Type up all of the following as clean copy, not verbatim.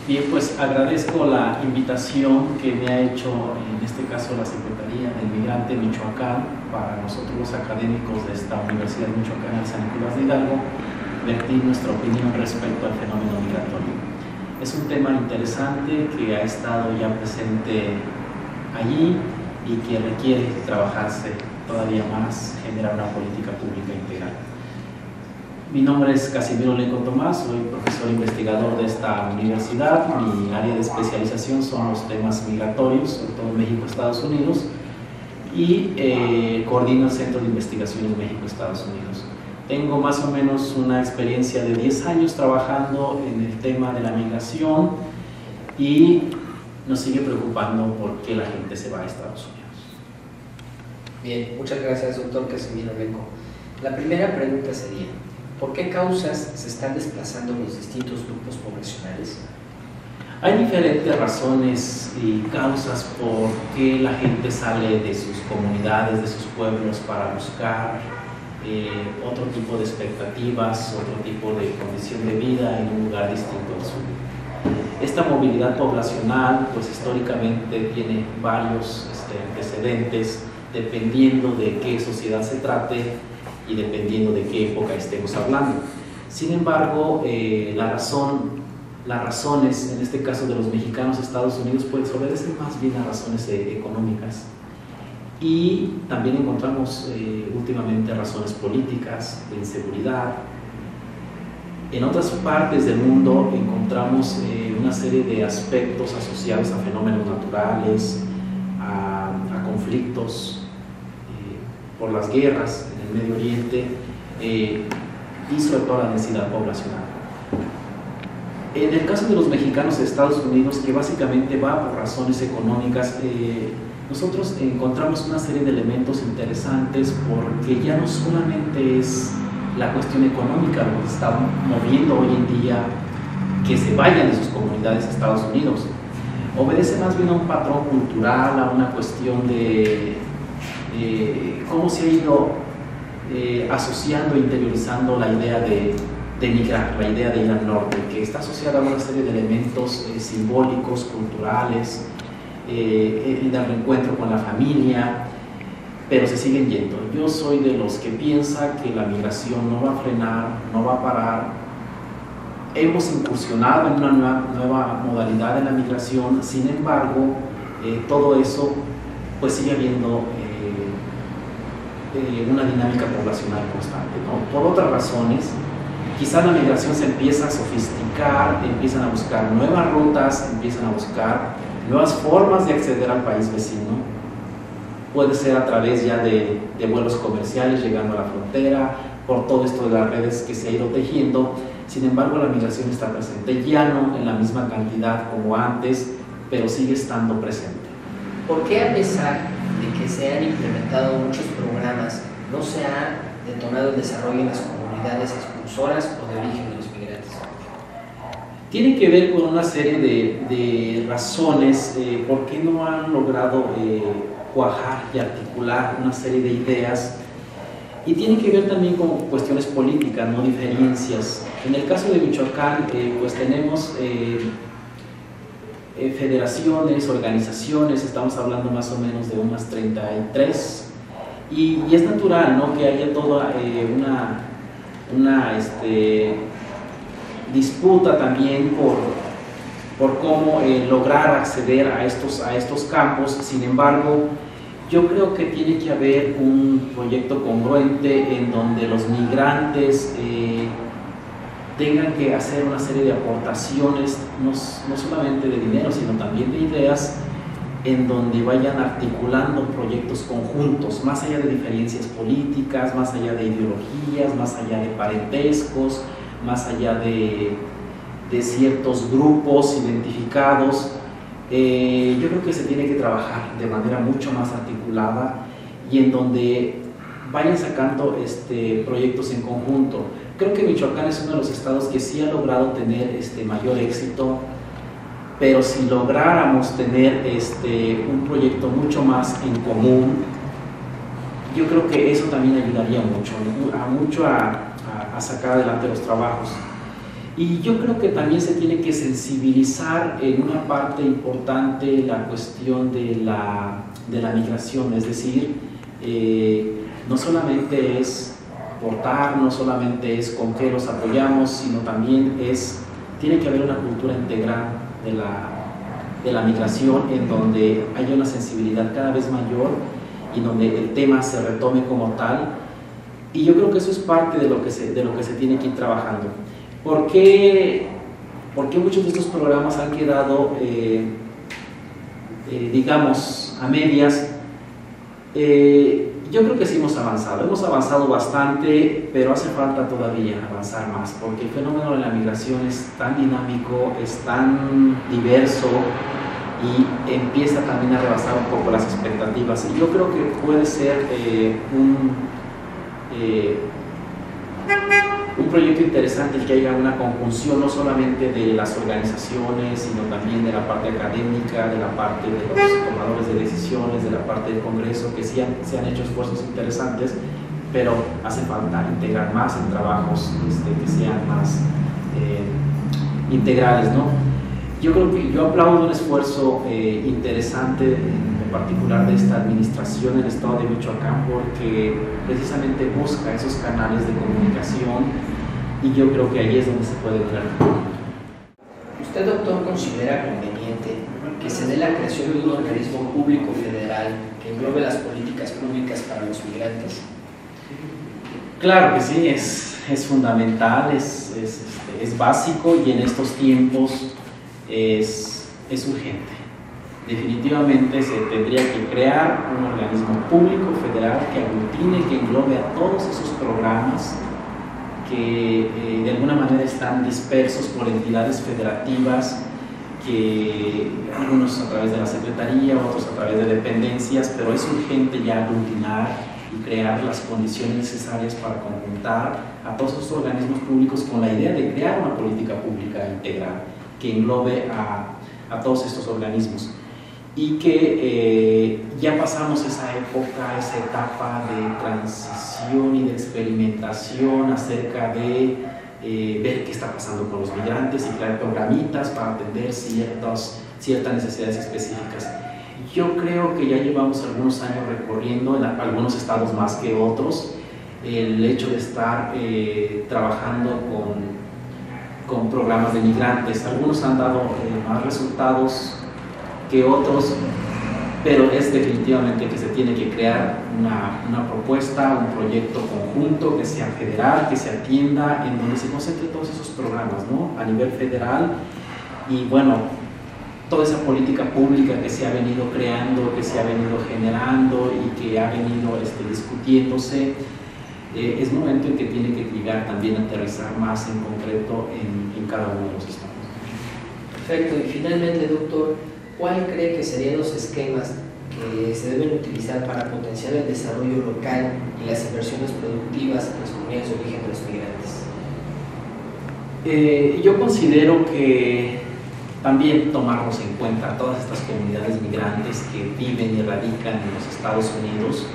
Bien, pues agradezco la invitación que me ha hecho, en este caso, la Secretaría del Migrante Michoacán, para nosotros los académicos de esta Universidad Michoacana de San Nicolás de Hidalgo, vertir nuestra opinión respecto al fenómeno migratorio. Es un tema interesante que ha estado ya presente allí y que requiere trabajarse todavía más, generar una política pública integral. Mi nombre es Casimiro Lenco Tomás, soy profesor investigador de esta universidad. Mi área de especialización son los temas migratorios, sobre todo en México, Estados Unidos, y coordino el Centro de Investigación en México, Estados Unidos. Tengo más o menos una experiencia de 10 años trabajando en el tema de la migración y nos sigue preocupando por qué la gente se va a Estados Unidos. Bien, muchas gracias, doctor Casimiro Lenco. La primera pregunta sería: ¿por qué causas se están desplazando los distintos grupos poblacionales? Hay diferentes razones y causas por qué la gente sale de sus comunidades, de sus pueblos, para buscar otro tipo de expectativas, otro tipo de condición de vida en un lugar distinto al suyo. Esta movilidad poblacional, pues históricamente tiene varios antecedentes, dependiendo de qué sociedad se trate y dependiendo de qué época estemos hablando. Sin embargo, las razones, en este caso de los mexicanos a Estados Unidos, pues obedecen más bien a razones económicas, y también encontramos últimamente razones políticas, de inseguridad. En otras partes del mundo encontramos una serie de aspectos asociados a fenómenos naturales, a conflictos, por las guerras en el Medio Oriente, y sobre todo la densidad poblacional. En el caso de los mexicanos de Estados Unidos, que básicamente va por razones económicas, nosotros encontramos una serie de elementos interesantes, porque ya no solamente es la cuestión económica lo que está moviendo hoy en día que se vayan de sus comunidades a Estados Unidos. Obedece más bien a un patrón cultural, a una cuestión de cómo se ha ido asociando e interiorizando la idea de migrar, la idea de ir al norte, que está asociada a una serie de elementos simbólicos, culturales, el reencuentro con la familia, pero se siguen yendo. Yo soy de los que piensa que la migración no va a frenar, no va a parar. Hemos incursionado en una nueva modalidad de la migración, sin embargo, todo eso pues sigue habiendo una dinámica poblacional constante, ¿no? Por otras razones, quizás la migración se empieza a sofisticar, empiezan a buscar nuevas rutas, empiezan a buscar nuevas formas de acceder al país vecino. Puede ser a través ya de vuelos comerciales llegando a la frontera, por todo esto de las redes que se ha ido tejiendo. Sin embargo, la migración está presente, ya no en la misma cantidad como antes, pero sigue estando presente. ¿Por qué, a pesar de que se han implementado muchos programas, no se ha detonado el desarrollo en las comunidades expulsoras o de origen de los migrantes? Tiene que ver con una serie de razones por qué no han logrado cuajar y articular una serie de ideas, y tiene que ver también con cuestiones políticas, no diferencias. En el caso de Michoacán, pues tenemos federaciones, organizaciones, estamos hablando más o menos de unas 33, y es natural, ¿no?, que haya toda una disputa también por cómo lograr acceder a estos campos. Sin embargo, yo creo que tiene que haber un proyecto congruente en donde los migrantes tengan que hacer una serie de aportaciones, no solamente de dinero, sino también de ideas, en donde vayan articulando proyectos conjuntos, más allá de diferencias políticas, más allá de ideologías, más allá de parentescos, más allá de ciertos grupos identificados. Yo creo que se tiene que trabajar de manera mucho más articulada y en donde vayan sacando proyectos en conjunto. Creo que Michoacán es uno de los estados que sí ha logrado tener mayor éxito, pero si lográramos tener un proyecto mucho más en común, yo creo que eso también ayudaría mucho a sacar adelante los trabajos. Y yo creo que también se tiene que sensibilizar en una parte importante la cuestión de la migración, es decir, no solamente es aportar, no solamente es con qué los apoyamos, sino también tiene que haber una cultura integral de la migración, en donde haya una sensibilidad cada vez mayor y donde el tema se retome como tal. Y yo creo que eso es parte de lo que se tiene que ir trabajando. ¿Por qué muchos de estos programas han quedado, digamos, a medias? Yo creo que sí hemos avanzado bastante, pero hace falta todavía avanzar más, porque el fenómeno de la migración es tan dinámico, es tan diverso y empieza también a rebasar un poco las expectativas. Y yo creo que puede ser un proyecto interesante el que haya una conjunción no solamente de las organizaciones, sino también de la parte académica, de la parte de los tomadores de decisiones, de la parte del Congreso, que sí se han hecho esfuerzos interesantes, pero hace falta integrar más en trabajos que sean más integrales, ¿no? Yo aplaudo un esfuerzo interesante, en particular de esta administración del Estado de Michoacán, porque precisamente busca esos canales de comunicación, y yo creo que ahí es donde se puede lograr. ¿Usted, doctor, considera conveniente que se dé la creación de un organismo público federal que englobe las políticas públicas para los migrantes? Claro que sí, es fundamental, es básico, y en estos tiempos es urgente. Definitivamente se tendría que crear un organismo público federal que aglutine, que englobe a todos esos programas que de alguna manera están dispersos por entidades federativas, que algunos a través de la Secretaría, otros a través de dependencias, pero es urgente ya aglutinar y crear las condiciones necesarias para conjuntar a todos esos organismos públicos con la idea de crear una política pública integral que englobe a todos estos organismos, y que ya pasamos esa época, esa etapa de transición y de experimentación acerca de ver qué está pasando con los migrantes y crear programitas para atender ciertas necesidades específicas. Yo creo que ya llevamos algunos años recorriendo, en algunos estados más que otros, el hecho de estar trabajando con programas de migrantes. Algunos han dado más resultados que otros, pero es definitivamente que se tiene que crear una propuesta, un proyecto conjunto que sea federal, que se atienda, en donde se concentren todos esos programas, ¿no? A nivel federal. Y bueno, toda esa política pública que se ha venido creando, que se ha venido generando y que ha venido discutiéndose, es momento en que tiene que llegar también a aterrizar más en concreto en cada uno de los estados. Perfecto. Y finalmente, doctor, ¿cuál cree que serían los esquemas que se deben utilizar para potenciar el desarrollo local y las inversiones productivas en las comunidades de origen de los migrantes? Yo considero que también tomarnos en cuenta todas estas comunidades migrantes que viven y radican en los Estados Unidos.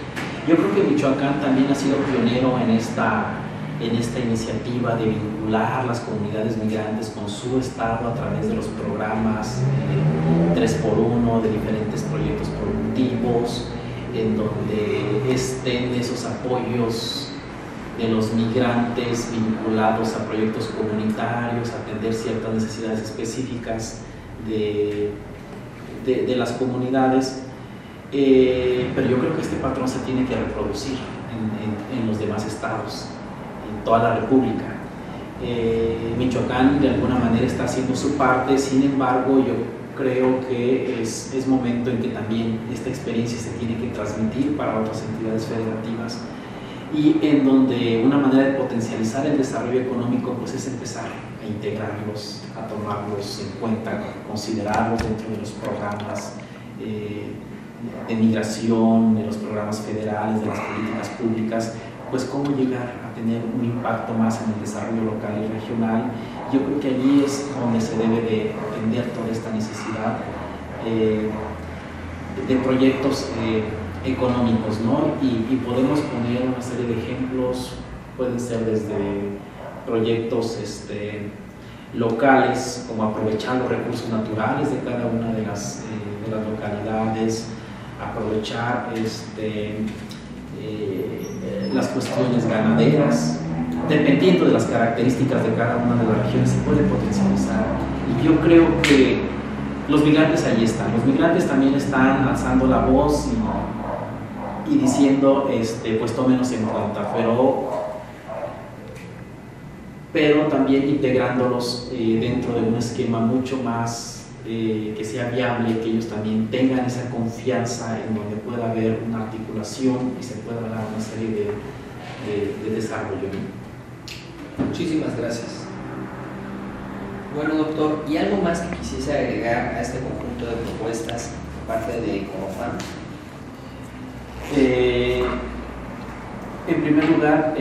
Yo creo que Michoacán también ha sido pionero en esta iniciativa de vincular las comunidades migrantes con su estado a través de los programas 3x1, de diferentes proyectos productivos, en donde estén esos apoyos de los migrantes vinculados a proyectos comunitarios, atender ciertas necesidades específicas de las comunidades. Pero yo creo que este patrón se tiene que reproducir en los demás estados, en toda la República. Michoacán de alguna manera está haciendo su parte, sin embargo yo creo que es momento en que también esta experiencia se tiene que transmitir para otras entidades federativas, y en donde una manera de potencializar el desarrollo económico pues es empezar a integrarlos, a tomarlos en cuenta, considerarlos dentro de los programas de migración, de los programas federales, de las políticas públicas, pues cómo llegar a tener un impacto más en el desarrollo local y regional. Yo creo que allí es donde se debe de atender toda esta necesidad de proyectos económicos, ¿no? Y podemos poner una serie de ejemplos, pueden ser desde proyectos locales, como aprovechar los recursos naturales de cada una de las localidades, aprovechar las cuestiones ganaderas, dependiendo de las características de cada una de las regiones, se puede potencializar. Y yo creo que los migrantes ahí están. Los migrantes también están alzando la voz y diciendo, pues tómenos en cuenta, pero también integrándolos dentro de un esquema mucho más que sea viable, que ellos también tengan esa confianza en donde pueda haber una articulación y se pueda dar una serie de desarrollo. Muchísimas gracias. Bueno, doctor, ¿y algo más que quisiese agregar a este conjunto de propuestas por parte de Comofam? En primer lugar,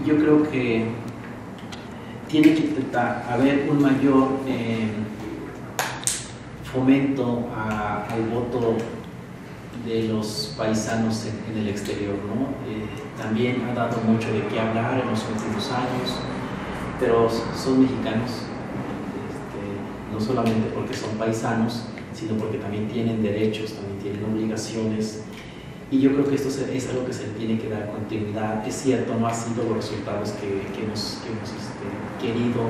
yo creo que tiene que intentar haber un mayor fomento al voto de los paisanos en el exterior, ¿no? También ha dado mucho de qué hablar en los últimos años, pero son mexicanos, no solamente porque son paisanos, sino porque también tienen derechos, también tienen obligaciones, y yo creo que esto es algo que se le tiene que dar continuidad. Es cierto, no han sido los resultados que hemos querido,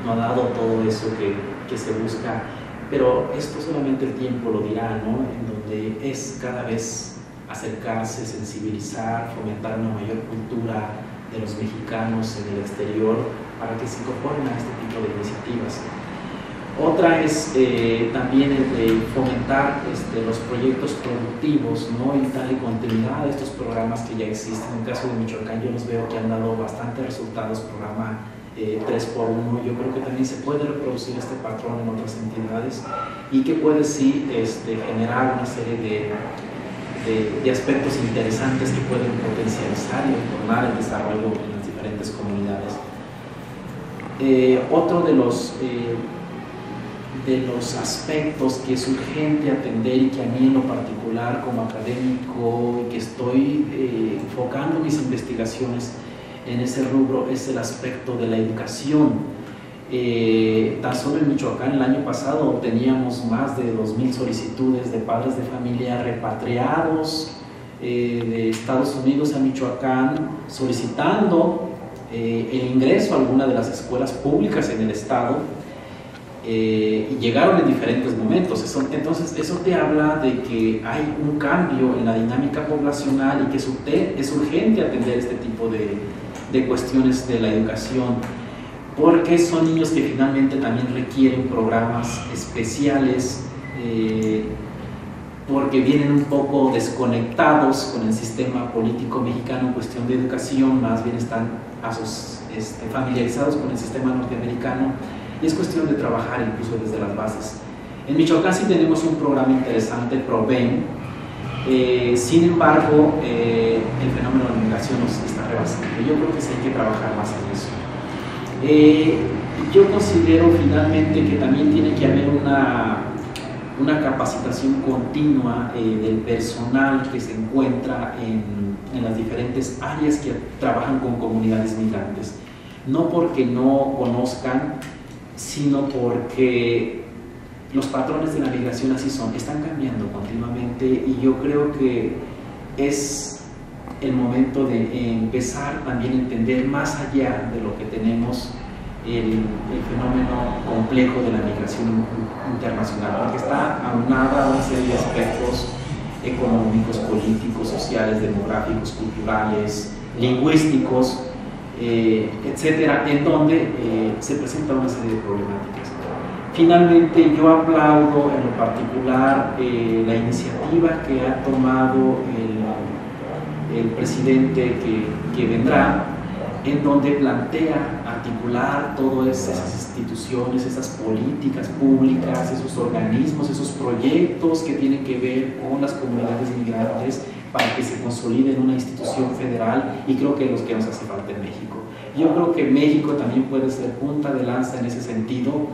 no ha dado todo eso que se busca, pero esto solamente el tiempo lo dirá, ¿no? En donde es cada vez acercarse, sensibilizar, fomentar una mayor cultura de los mexicanos en el exterior para que se incorporen a este tipo de iniciativas. Otra es también el de fomentar los proyectos productivos, ¿no? Y darle continuidad a estos programas que ya existen. En el caso de Michoacán yo los veo que han dado bastantes resultados, programa 3x1. Yo creo que también se puede reproducir este patrón en otras entidades y que puede sí generar una serie de aspectos interesantes que pueden potencializar y retornar el desarrollo en las diferentes comunidades. Otro de los aspectos que es urgente atender y que a mí en lo particular como académico y que estoy enfocando mis investigaciones en ese rubro es el aspecto de la educación. Tan solo en Michoacán el año pasado teníamos más de 2,000 solicitudes de padres de familia repatriados de Estados Unidos a Michoacán solicitando el ingreso a alguna de las escuelas públicas en el estado, y llegaron en diferentes momentos. Entonces eso te habla de que hay un cambio en la dinámica poblacional y que es urgente atender este tipo de cuestiones de la educación, porque son niños que finalmente también requieren programas especiales, porque vienen un poco desconectados con el sistema político mexicano en cuestión de educación, más bien están familiarizados con el sistema norteamericano, y es cuestión de trabajar incluso desde las bases. En Michoacán sí tenemos un programa interesante, PROVEN, sin embargo el fenómeno de la migración nos está rebasando. Yo creo que sí hay que trabajar más en eso. Yo considero finalmente que también tiene que haber una capacitación continua del personal que se encuentra en las diferentes áreas que trabajan con comunidades migrantes. No porque no conozcan, sino porque los patrones de la migración así son, están cambiando continuamente, y yo creo que es el momento de empezar también a entender más allá de lo que tenemos el fenómeno complejo de la migración internacional, porque está aunada a una serie de aspectos económicos, políticos, sociales, demográficos, culturales, lingüísticos, etcétera, en donde se presenta una serie de problemáticas. Finalmente, yo aplaudo en lo particular la iniciativa que ha tomado el presidente que vendrá, en donde plantea articular todas esas instituciones, esas políticas públicas, esos organismos, esos proyectos que tienen que ver con las comunidades migrantes para que se consolide en una institución federal, y creo que es lo que nos hace falta en México. Yo creo que México también puede ser punta de lanza en ese sentido,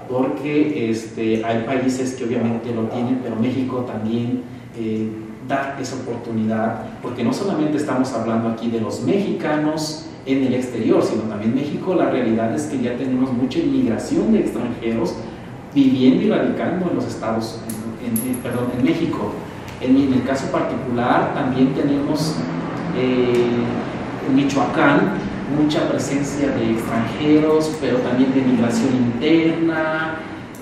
porque hay países que obviamente lo tienen, pero México también da esa oportunidad, porque no solamente estamos hablando aquí de los mexicanos en el exterior, sino también en México. La realidad es que ya tenemos mucha inmigración de extranjeros viviendo y radicando en los estados, en México. En el caso particular también tenemos en Michoacán mucha presencia de extranjeros, pero también de migración interna.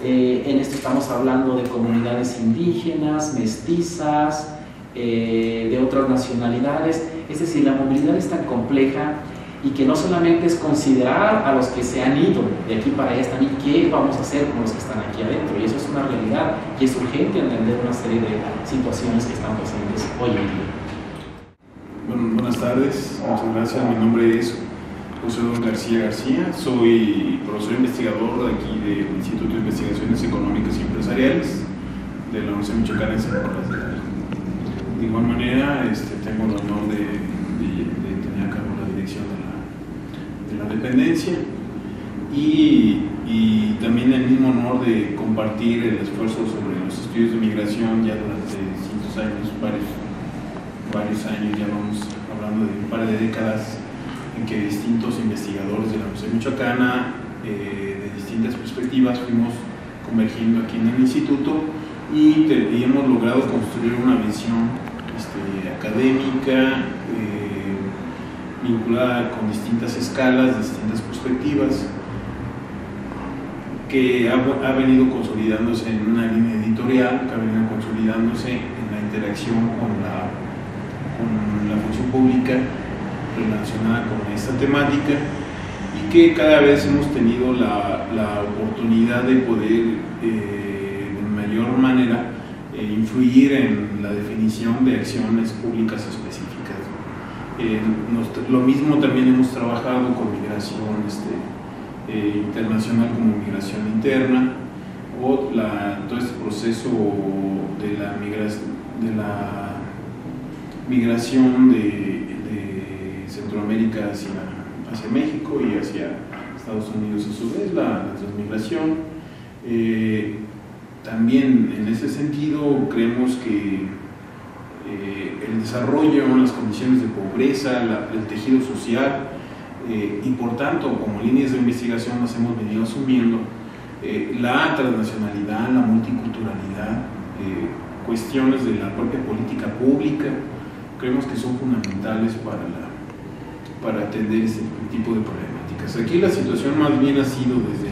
En esto estamos hablando de comunidades indígenas, mestizas, de otras nacionalidades. Es decir, la movilidad es tan compleja y que no solamente es considerar a los que se han ido de aquí para allá, también qué vamos a hacer con los que están aquí adentro, y eso es una realidad y es urgente entender una serie de situaciones que están presentes hoy en día. Bueno, buenas tardes, muchas gracias. Mi nombre es José Don García, soy profesor investigador de aquí del Instituto de Investigaciones Económicas y Empresariales de la Universidad Michoacana de San Nicolás. De igual manera, tengo el honor de tener a cargo la dirección de la dependencia y también el mismo honor de compartir el esfuerzo sobre los estudios de migración ya durante distintos años, varios años, ya vamos hablando de un par de décadas en que distintos investigadores de la Universidad Michoacana de distintas perspectivas fuimos convergiendo aquí en el instituto y hemos logrado construir una visión académica vinculada con distintas escalas, distintas perspectivas, que ha venido consolidándose en una línea editorial, que ha venido consolidándose en la interacción con la función pública relacionada con esta temática, y que cada vez hemos tenido la oportunidad de poder de mayor manera influir en la definición de acciones públicas específicas. Lo mismo también hemos trabajado con migración internacional como migración interna, o todo este proceso de la migración de Centroamérica hacia México y hacia Estados Unidos a su vez, la transmigración. También en ese sentido creemos que el desarrollo, las condiciones de pobreza, el tejido social y por tanto como líneas de investigación las hemos venido asumiendo, la transnacionalidad, la multiculturalidad, cuestiones de la propia política pública, creemos que son fundamentales para atender este tipo de problemáticas. Aquí la situación más bien ha sido desde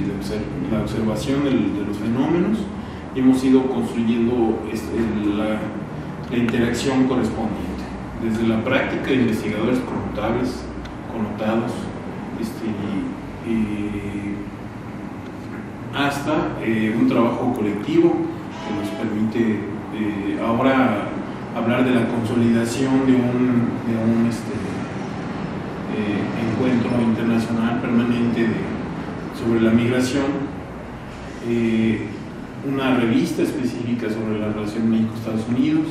la observación de los fenómenos, y hemos ido construyendo la interacción correspondiente, desde la práctica de investigadores connotados, hasta un trabajo colectivo que nos permite ahora hablar de la consolidación de un encuentro internacional permanente sobre la migración, una revista específica sobre la relación México-Estados Unidos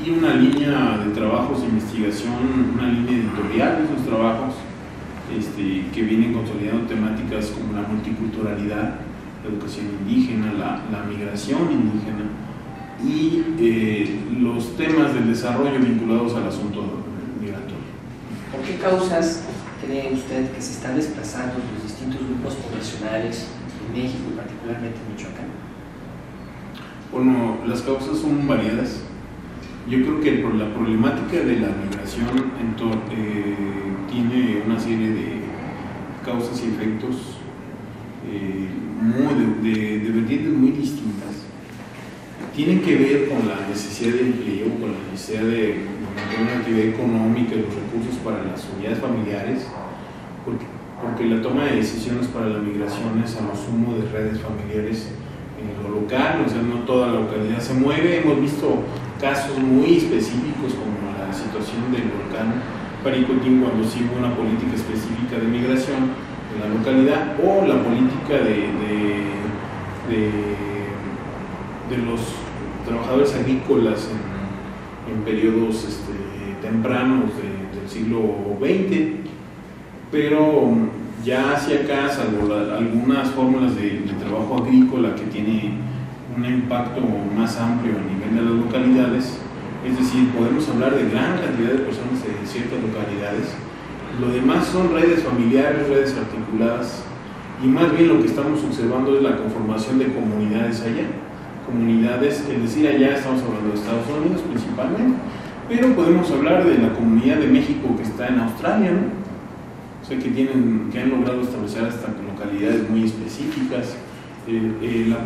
y una línea de trabajos de investigación, una línea editorial de esos trabajos que vienen consolidando temáticas como la multiculturalidad, la educación indígena, la migración indígena y los temas del desarrollo vinculados al asunto migratorio. ¿Por qué causas cree usted que se están desplazando los distintos grupos poblacionales en México y particularmente en Michoacán? Bueno, las causas son variadas. Yo creo que la problemática de la migración tiene una serie de causas y efectos de vertientes muy distintas. Tienen que ver con la necesidad de empleo, con la necesidad de mantener una actividad económica y los recursos para las unidades familiares, porque la toma de decisiones para la migración es a lo sumo de redes familiares en lo local, o sea, no toda la localidad se mueve. Hemos visto casos muy específicos como la situación del volcán Paricutín, cuando sí hubo una política específica de migración en la localidad, o la política de los trabajadores agrícolas en periodos tempranos del siglo XX, pero ya hacia acá, salvo algunas fórmulas de trabajo agrícola que tiene un impacto más amplio a nivel de las localidades, es decir, podemos hablar de gran cantidad de personas de ciertas localidades. Lo demás son redes familiares, redes articuladas, y más bien lo que estamos observando es la conformación de comunidades allá. Comunidades, es decir, allá estamos hablando de Estados Unidos principalmente, pero podemos hablar de la comunidad de México que está en Australia, ¿no? O sea, que han logrado establecer hasta localidades muy específicas.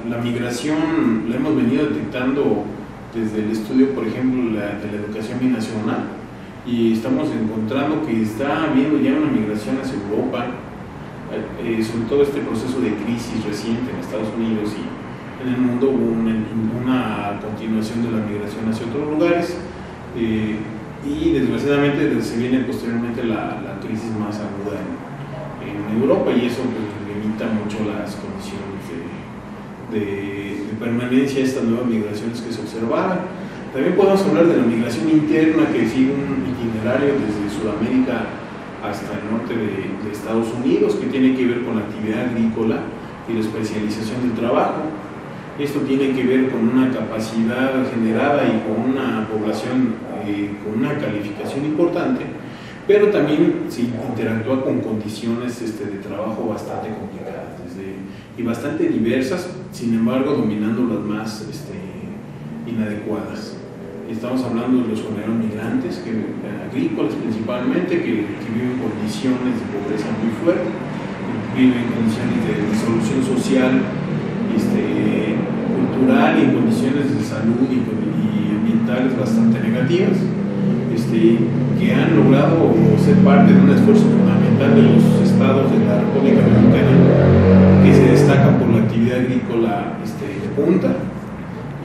La migración la hemos venido detectando desde el estudio, por ejemplo, de la educación binacional, y estamos encontrando que está habiendo ya una migración hacia Europa, sobre todo este proceso de crisis reciente en Estados Unidos y en el mundo hubo una continuación de la migración hacia otros lugares, y desgraciadamente se viene posteriormente la crisis más aguda en Europa, y eso pues, limita mucho las condiciones de permanencia de estas nuevas migraciones que se observaban. También podemos hablar de la migración interna, que sigue un itinerario desde Sudamérica hasta el norte de Estados Unidos, que tiene que ver con la actividad agrícola y la especialización del trabajo. Esto tiene que ver con una capacidad generada y con una población con una calificación importante, pero también se interactúa con condiciones de trabajo bastante complicadas y bastante diversas, sin embargo dominando las más inadecuadas. Estamos hablando de los obreros migrantes, agrícolas principalmente, que viven condiciones de pobreza muy fuerte, viven condiciones de disolución social, cultural, y en condiciones de salud y ambientales bastante negativas, que han logrado ser parte de un esfuerzo fundamental de los estados de la República Mexicana, que se destacan por la actividad agrícola de punta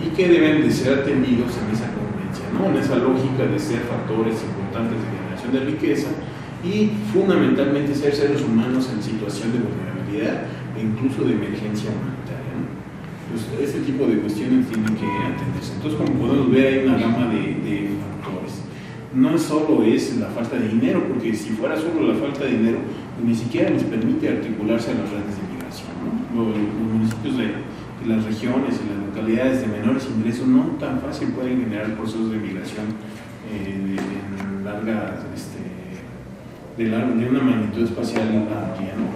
y que deben de ser atendidos en esa convivencia, ¿no? En esa lógica de ser factores importantes de generación de riqueza y fundamentalmente ser seres humanos en situación de vulnerabilidad e incluso de emergencia humanitaria, ¿no? Pues este tipo de cuestiones tienen que atenderse. Entonces, como podemos ver, hay una gama de factores. No solo es la falta de dinero, porque si fuera solo la falta de dinero, ni siquiera les permite articularse a las redes de migración, ¿no? Los municipios de las regiones y las localidades de menores ingresos no tan fácil pueden generar procesos de migración de una magnitud espacial amplia, ¿no?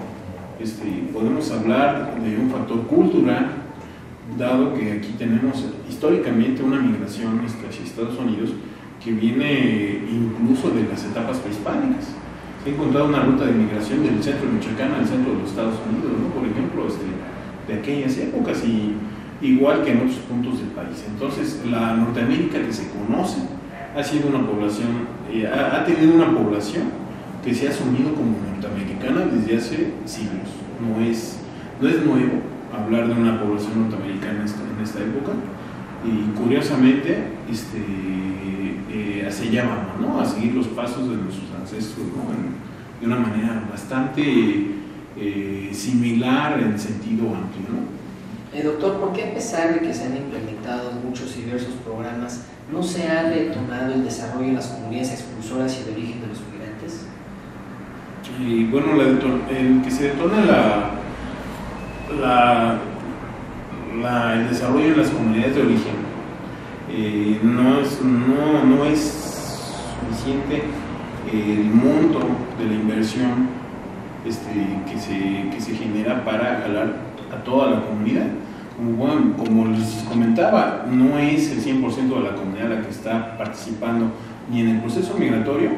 Podemos hablar de un factor cultural, dado que aquí tenemos históricamente una migración hacia Estados Unidos que viene incluso de las etapas prehispánicas. Se ha encontrado una ruta de migración del centro de Michoacán al centro de los Estados Unidos, ¿no? Por ejemplo, de aquellas épocas, y igual que en otros puntos del país. Entonces, la Norteamérica que se conoce ha sido una población, ha tenido una población que se ha asumido como norteamericana desde hace siglos. No es nuevo hablar de una población norteamericana en esta época, y curiosamente se llama, ¿no?, a seguir los pasos de nuestros ancestros, ¿no?, de una manera bastante similar en sentido amplio, ¿no? Doctor, ¿por qué a pesar de que se han implementado muchos y diversos programas, no se ha detonado el desarrollo en las comunidades expulsoras y de origen de los migrantes? Y bueno, el que se detona el desarrollo en las comunidades de origen no es suficiente el monto de la inversión que se genera para jalar a toda la comunidad. Como les comentaba, no es el 100% de la comunidad la que está participando ni en el proceso migratorio,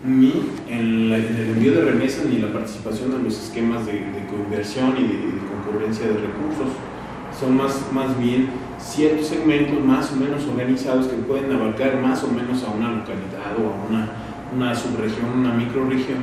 ni en el envío de remesas, ni la participación en los esquemas de coinversión y de concurrencia de recursos. Son más bien ciertos segmentos más o menos organizados que pueden abarcar más o menos a una localidad o a una subregión, una microrregión,